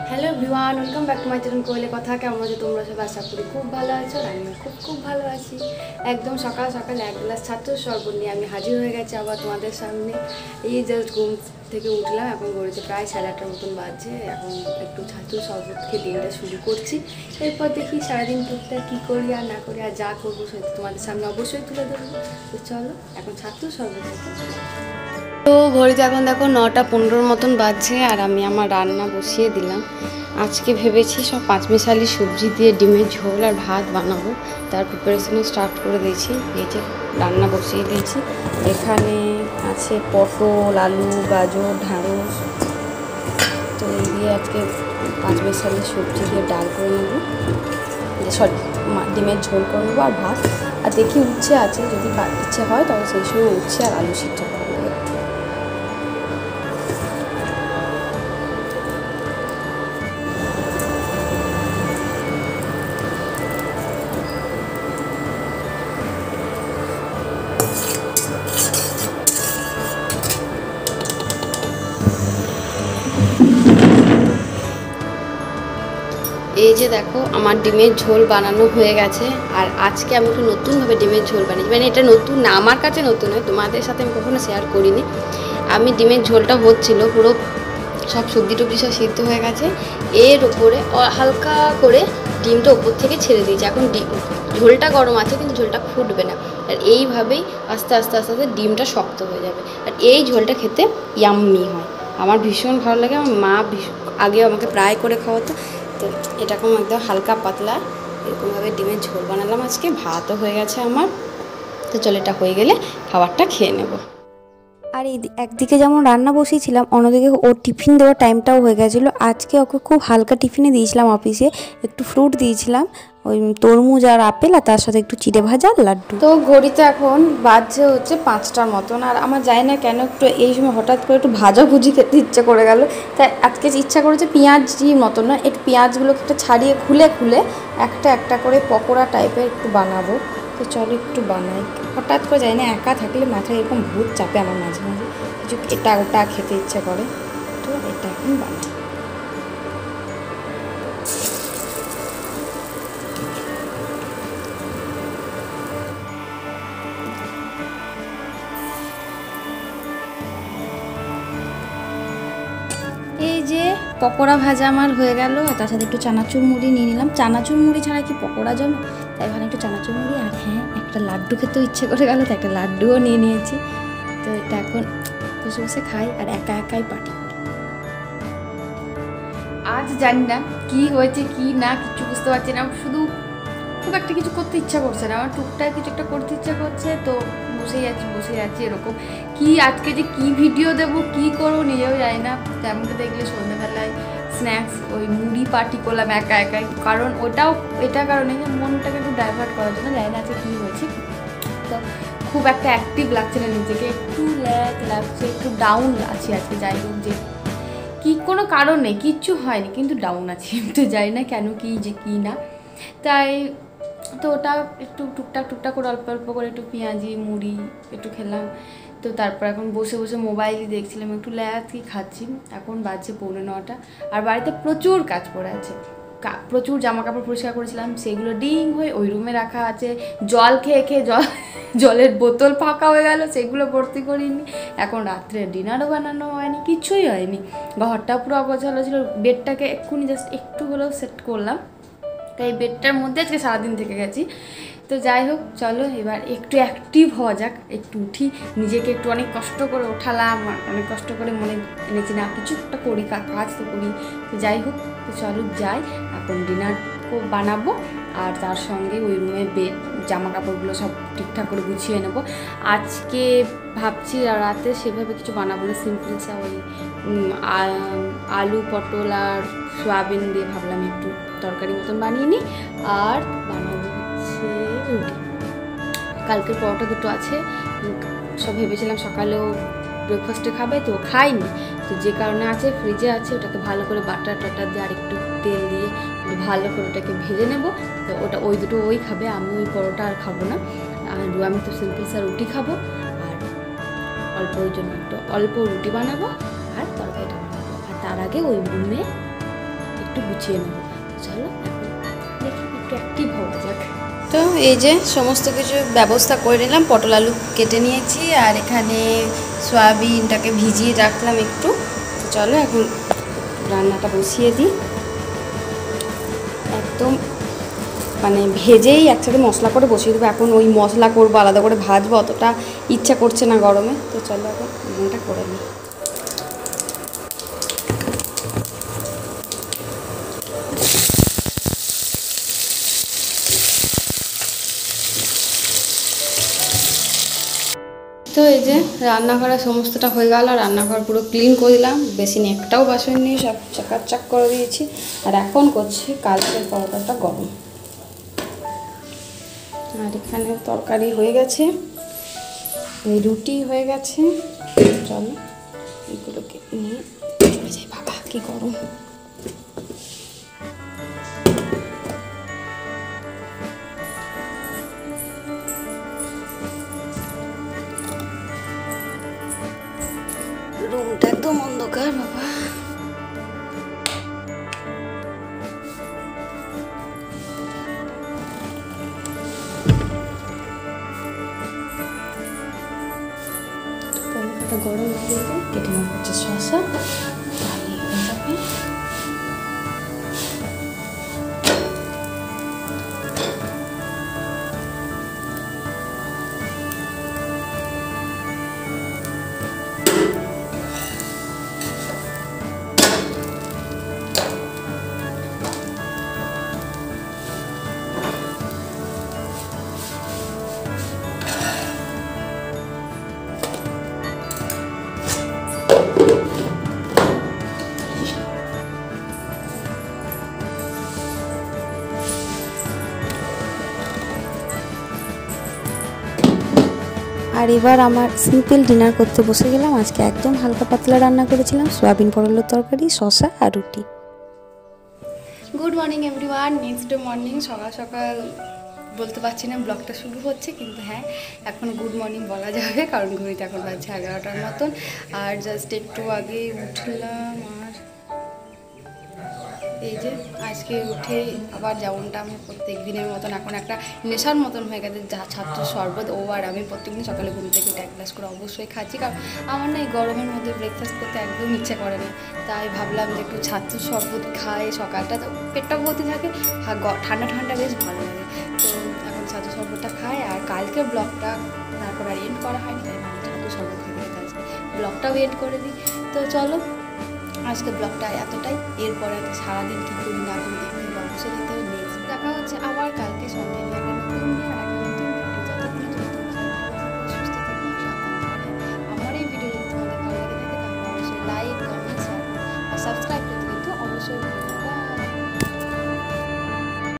Hello everyone, welcome back to my channel কোয়েলে কথা। কেমন আছো তোমরা সবাই? আশা করি খুব ভালো আছো। আমিও খুব ভালো আছি। একদম সকাল সকাল এক গ্লাস ছাতুর শরবত নিয়ে আমি হাজির হয়ে গেছি আবার তোমাদের সামনে। এই জাস্ট ঘুম থেকে উঠলাম, এখন ঘুরেছে প্রায় 8:30 মতন বাজছে। এখন একটু ছাতুর শরবত খেয়ে দিনটা শুরু করছি। এরপর দেখি সারাদিন টুকটাক কী করি আর না করি, আর যা করবো সেটা তোমাদের সামনে অবশ্যই তুলে ধরবো। তো চলো এখন ছাতুর শরবত খেতে। তো ঘড়িতে এখন দেখো 9:15 মতন বাজছে, আর আমি আমার রান্না বসিয়ে দিলাম। আজকে ভেবেছি সব পাঁচমিশালি সবজি দিয়ে ডিমের ঝোল আর ভাত বানাবো, তার প্রিপারেশনে স্টার্ট করে দিয়েছি। এই যে রান্না বসিয়ে দিয়েছি। এখানে আছে পটল, আলু, গাজর, ঢ্যাঁড়স। তো এই দিয়ে আজকে পাঁচমিশালি সবজি দিয়ে ডাল করে নেবো, সরি ডিমের ঝোল করে নেবো আর ভাত। আর দেখি উচ্ছে আছে, যদি ইচ্ছে হয় তবে সেই সময় উচ্ছে আর আলু সিদ্ধ করে নেবো। এই যে দেখো আমার ডিমের ঝোল বানানো হয়ে গেছে। আর আজকে আমি একটু নতুনভাবে ডিমের ঝোল বানিয়েছি, মানে এটা নতুন না, আমার কাছে নতুন হয়, তোমাদের সাথে আমি কখনো শেয়ার করিনি। আমি ডিমের ঝোলটা হচ্ছিল, পুরো সব সবজি টবজি সব সিদ্ধ হয়ে গেছে, এর উপরে হালকা করে ডিমটা উপর থেকে ছেড়ে দিয়েছি। এখন ঝোলটা গরম আছে কিন্তু ঝোলটা ফুটবে না, আর এইভাবেই আস্তে আস্তে আস্তে আস্তে ডিমটা শক্ত হয়ে যাবে। আর এই ঝোলটা খেতে ইয়াম্মি হয়, আমার ভীষণ ভালো লাগে। আমার মা আগে আমাকে প্রায় করে খাওয়াতো। তো এরকম একদম হালকা পাতলা এরকমভাবে ডিমের ঝোল বানালাম আজকে। ভাতও হয়ে গেছে আমার। তো চলো এটা হয়ে গেলে খাবারটা খেয়ে নেব। আর এই একদিকে যেমন রান্না বসিয়েছিলাম, অন্যদিকে ওর টিফিন দেওয়ার টাইমটাও হয়ে গেছিলো। আজকে ওকে খুব হালকা টিফিনে দিয়েছিলাম অফিসে, একটু ফ্রুট দিয়েছিলাম, ওই তরমুজ আর আপেল, আর তার সাথে একটু চিড়ে ভাজা আর লাড্ডু। তো ঘড়িতে এখন বাজছে হচ্ছে 5টার মতন, আর আমার জানি না কেন একটু এই সময় হঠাৎ করে একটু ভাজাভুজি খেতে ইচ্ছে করে গেল। তাই আজকে ইচ্ছা করেছে পেঁয়াজির মতন না, একটু পেঁয়াজগুলোকে একটু ছাড়িয়ে খুলে খুলে একটা একটা করে পকোড়া টাইপের একটু বানাবো। তো চলো একটু বানাই। হঠাৎ করে যাই না, একা থাকলে মাথায় এরকম ভূত চাপে আমার মাঝে মাঝে, কিছু এটা ওটা খেতে ইচ্ছে করে। তো এটা এখন বানাই। এই যে পকোড়া ভাজা আমার হয়ে গেল, আর তার সাথে একটু চানাচুর মুড়ি নিয়ে নিলাম। চানাচুর মুড়ি ছাড়া কি পকোড়া জমে? তাই ভালো একটু চানাচুর মুড়ি, আর হ্যাঁ একটা লাড্ডু খেতেও ইচ্ছে করে গেল, তো একটা লাড্ডুও নিয়ে নিয়েছি। তো এটা এখন বসে বসে খাই আর একা একাই পার্টি করি। আজ জানি না কি হয়েছে কি না, কিছু বুঝতে পারছি না। শুধু খুব একটা কিছু করতে ইচ্ছা করছে না, আমার টুকটাক কিছু একটা করতে ইচ্ছা করছে। তো বসে যাচ্ছি এরকম। কি আজকে যে কি ভিডিও দেবো কি করবো নিজেও জানি না। তেমনটা দেখলে সন্ধ্যাবেলায় স্ন্যাক্স ওই মুড়ি পার্টি করলাম একা একাই, কারণ ওটাও এটা কারণে যে মনটাকে একটু ডাইভার্ট করার জন্য। জানি না আজকে কী হয়েছে, তো খুব একটা অ্যাক্টিভ লাগছে না নিজেকে, একটু ল্যাক লাগছে, একটু ডাউন আছি আজকে। যাই হোক, যে কি কোনো কারণ নেই, কিচ্ছু হয়নি, কিন্তু ডাউন আছি। তো জানি না কেন, কি যে কি না। তাই তো ওটা একটু টুকটাক করে অল্প অল্প করে একটু পেঁয়াজি মুড়ি একটু খেলাম। তো তারপর এখন বসে বসে মোবাইলই দেখছিলাম, একটু ল্যাকি খাচ্ছি। এখন বাজছে 9:15, আর বাড়িতে প্রচুর কাজ পড়ে আছে। প্রচুর জামা কাপড় পরিষ্কার করেছিলাম, সেগুলো ডিং হয়ে ওই রুমে রাখা আছে। জল খেয়ে খেয়ে জলের বোতল ফাঁকা হয়ে গেল, সেগুলো ভর্তি করিনি। এখন রাত্রে ডিনারও বানানো হয়নি, কিছুই হয়নি। ঘরটা পুরো অগোছালো ছিল। বেডটাকে এক্ষুনি জাস্ট একটু হলেও সেট করলাম, তাই বেডটার মধ্যে আজকে সারাদিন থেকে গেছি। তো যাই হোক, চলো এবার একটু অ্যাক্টিভ হওয়া যাক, একটু উঠি। নিজেকে একটু অনেক কষ্ট করে ওঠালাম, অনেক কষ্ট করে মনে এনেছি না কিছু একটা করি, কাজ তো করি। তো যাই হোক, তো চলো যাই, এখন ডিনার বানাবো। আর তার সঙ্গে ওই রুমে জামা কাপড়গুলো সব ঠিকঠাক করে গুছিয়ে নেবো। আজকে ভাবছি রাতে সেভাবে কিছু বানাবো না, সিম্পল চা, ওই আলু পটল আর সয়াবিন দিয়ে ভাবলাম একটু তরকারি মতন বানিয়ে নিই। আর বানাবো হচ্ছে রুটি। কালকের পরোটা দুটো আছে, সব ভেবেছিলাম সকালেও ব্রেকফাস্টে খাবে, তো খাইনি। তো যে কারণে আছে ফ্রিজে আছে, ওটাকে ভালো করে বাটার টাটার দিয়ে আর একটু তেল দিয়ে ভালো করে ওটাকে ভেজে নেব। তো ওটা ওই দুটো ওই খাবে, আমি ওই পরোটা আর খাবো না। আর আমি তো সিম্পল স্যার রুটি খাবো, আর অল্প ওই জন্য একটু অল্প রুটি বানাবো আর তরকারিটা বানাবো। আর তার আগে ওই রুমে একটু গুছিয়ে নেবো। চলো দেখি একটু অ্যাক্টিভ হওয়া যাক। তো এই যে সমস্ত কিছু ব্যবস্থা করে নিলাম, পটল আলু কেটে নিয়েছি আর এখানে সয়াবিনটাকে ভিজিয়ে রাখলাম একটু। তো চলো এখন রান্নাটা বসিয়ে দিই। একদম মানে ভেজেই একসাথে মশলা করে বসিয়ে দেবো। এখন ওই মশলা করবো, আলাদা করে ভাজবো, অতটা ইচ্ছা করছে না গরমে। তো চলো এখন রান্নাটা করে নিই। তো এই যে রান্নাঘরে সমস্তটা হয়ে গেল, রান্নাঘর পুরো ক্লিন করে দিলাম, বেসিনে একটাও বাসন নিয়ে সব চাকাচাক করে দিয়েছি। আর এখন করছি কালকের পরোটাটা গরম। আর এখানে তরকারি হয়ে গেছে, এই রুটি হয়ে গেছে। চলো এগুলোকে নিয়ে চলে যাই। বাবা কি গরম! রুমটা একদম অন্ধকার বাবা। গরম হয়ে গেলে কেটে নেওয়া হচ্ছে শসা, তাহলে হয়ে যাবে। আর এবার আমার সিম্পল ডিনার করতে বসে গেলাম। আজকে একদম হালকা পাতলা রান্না করেছিলাম, সয়াবিন পটলের তরকারি, শসা আর রুটি। Good morning everyone. Next day morning, সকাল সকাল বলতে পারছি না ব্লগটা শুরু হচ্ছে, কিন্তু হ্যাঁ এখন গুড মর্নিং বলা যাবে, কারণ ঘড়িতে এখন বাজছে 11টার মতন। আর জাস্ট একটু আগে উঠলাম, আর এই যে আজকে উঠে আবার যেমনটা আমি প্রত্যেক দিনের মতন এখন একটা নেশার মতন হয়ে গেছে, যা ছাত্র শরবত ও আর আমি প্রত্যেকদিন সকালে ঘুম থেকে উঠে এক গ্লাস করে অবশ্যই খাচ্ছি, কারণ আমার না এই গরমের মধ্যে ব্রেকফাস্ট করতে একদম ইচ্ছে করে না। তাই ভাবলাম যে একটু ছাত্র শরবত খাই সকালটা, তো পেটটা ভর্তি থাকে, ঠান্ডা ঠান্ডা বেশ ভালো লাগে। তো এখন ছাত্র শরবতটা খাই। আর কালকে ব্লগটা তারপর আর এন্ড করা হয়নি, তাই ভাবলাম ছাত্র শরবত খেতে খেতে আজকে ব্লগটাও এন্ড করে দিই। তো চলো আজকে ব্লগটা এতটাই। এরপরে সারাদিন কী করি না করি দেখতে অবশ্যই দেখতে হবে। নেক্সট দেখা হচ্ছে আবার কালকে সন্ধ্যে।